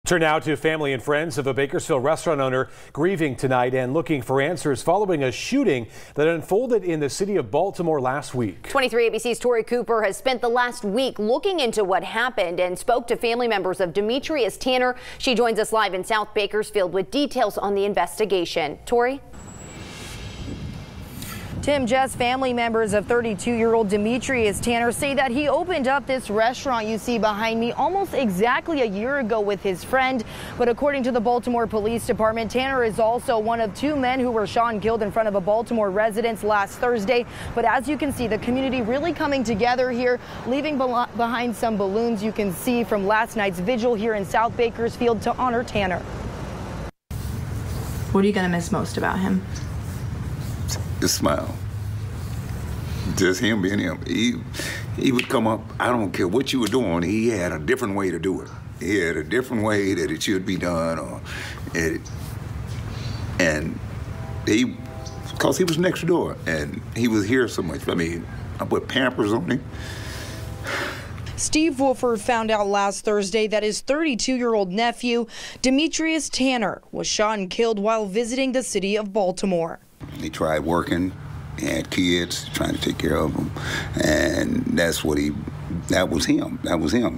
Turn now to family and friends of a Bakersfield restaurant owner grieving tonight and looking for answers following a shooting that unfolded in the city of Baltimore last week. 23 ABC's Tori Cooper has spent the last week looking into what happened and spoke to family members of Demetrius Tanner. She joins us live in South Bakersfield with details on the investigation. Tori? Tim, Jess, family members of 32-year-old Demetrius Tanner say that he opened up this restaurant you see behind me almost exactly a year ago with his friend. But according to the Baltimore Police Department, Tanner is also one of two men who were shot and killed in front of a Baltimore residence last Thursday. But as you can see, the community really coming together here, leaving behind some balloons you can see from last night's vigil here in South Bakersfield to honor Tanner. What are you going to miss most about him? His smile. Just him being him. He would come up, I don't care what you were doing, he had a different way to do it. He had a different way that it should be done, because he was next door and he was here so much. I mean, I put Pampers on him. Steve Wolford found out last Thursday that his 32-year-old nephew, Demetrius Tanner, was shot and killed while visiting the city of Baltimore. He tried working, he had kids, trying to take care of them, and that was him.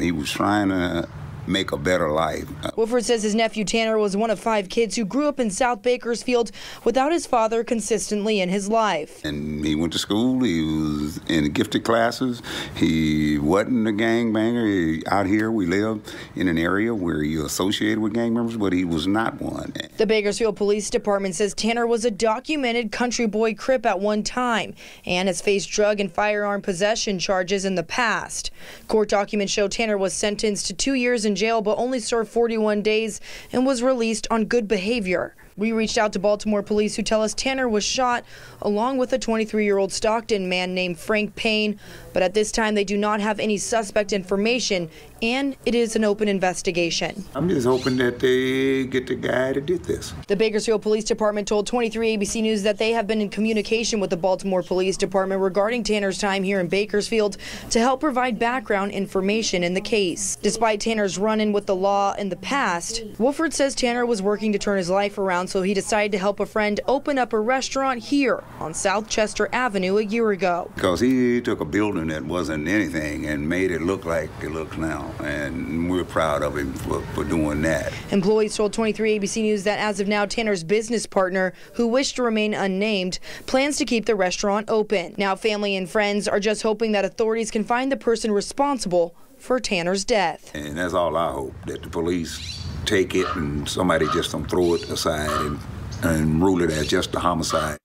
He was trying to make a better life. Wolford says his nephew Tanner was one of 5 kids who grew up in South Bakersfield without his father consistently in his life. And he went to school, he was in gifted classes, he wasn't a gangbanger. Out here we live in an area where you're associated with gang members, but he was not one. The Bakersfield Police Department says Tanner was a documented country boy Crip at one time and has faced drug and firearm possession charges in the past. Court documents show Tanner was sentenced to 2 years in jail but only served 41 days and was released on good behavior. We reached out to Baltimore Police, who tell us Tanner was shot along with a 23-year-old Stockton man named Frank Payne, but at this time they do not have any suspect information and it is an open investigation. I'm just hoping that they get the guy that did this. The Bakersfield Police Department told 23 ABC News that they have been in communication with the Baltimore Police Department regarding Tanner's time here in Bakersfield to help provide background information in the case. Despite Tanner's run-in with the law in the past, Wolford says Tanner was working to turn his life around, so he decided to help a friend open up a restaurant here on South Chester Avenue a year ago. Because he took a building that wasn't anything and made it look like it looks now. And we're proud of him for doing that. Employees told 23 ABC News that as of now, Tanner's business partner, who wished to remain unnamed, plans to keep the restaurant open. Now, family and friends are just hoping that authorities can find the person responsible for Tanner's death. And that's all I hope, that the police take it and somebody just don't throw it aside and rule it as just a homicide.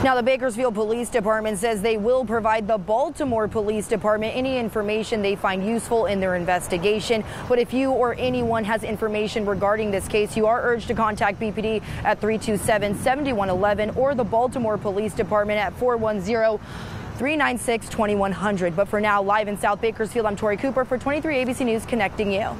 Now, the Bakersfield Police Department says they will provide the Baltimore Police Department any information they find useful in their investigation. But if you or anyone has information regarding this case, you are urged to contact BPD at 327-7111 or the Baltimore Police Department at 410-396-2100. But for now, live in South Bakersfield, I'm Tori Cooper for 23 ABC News, connecting you.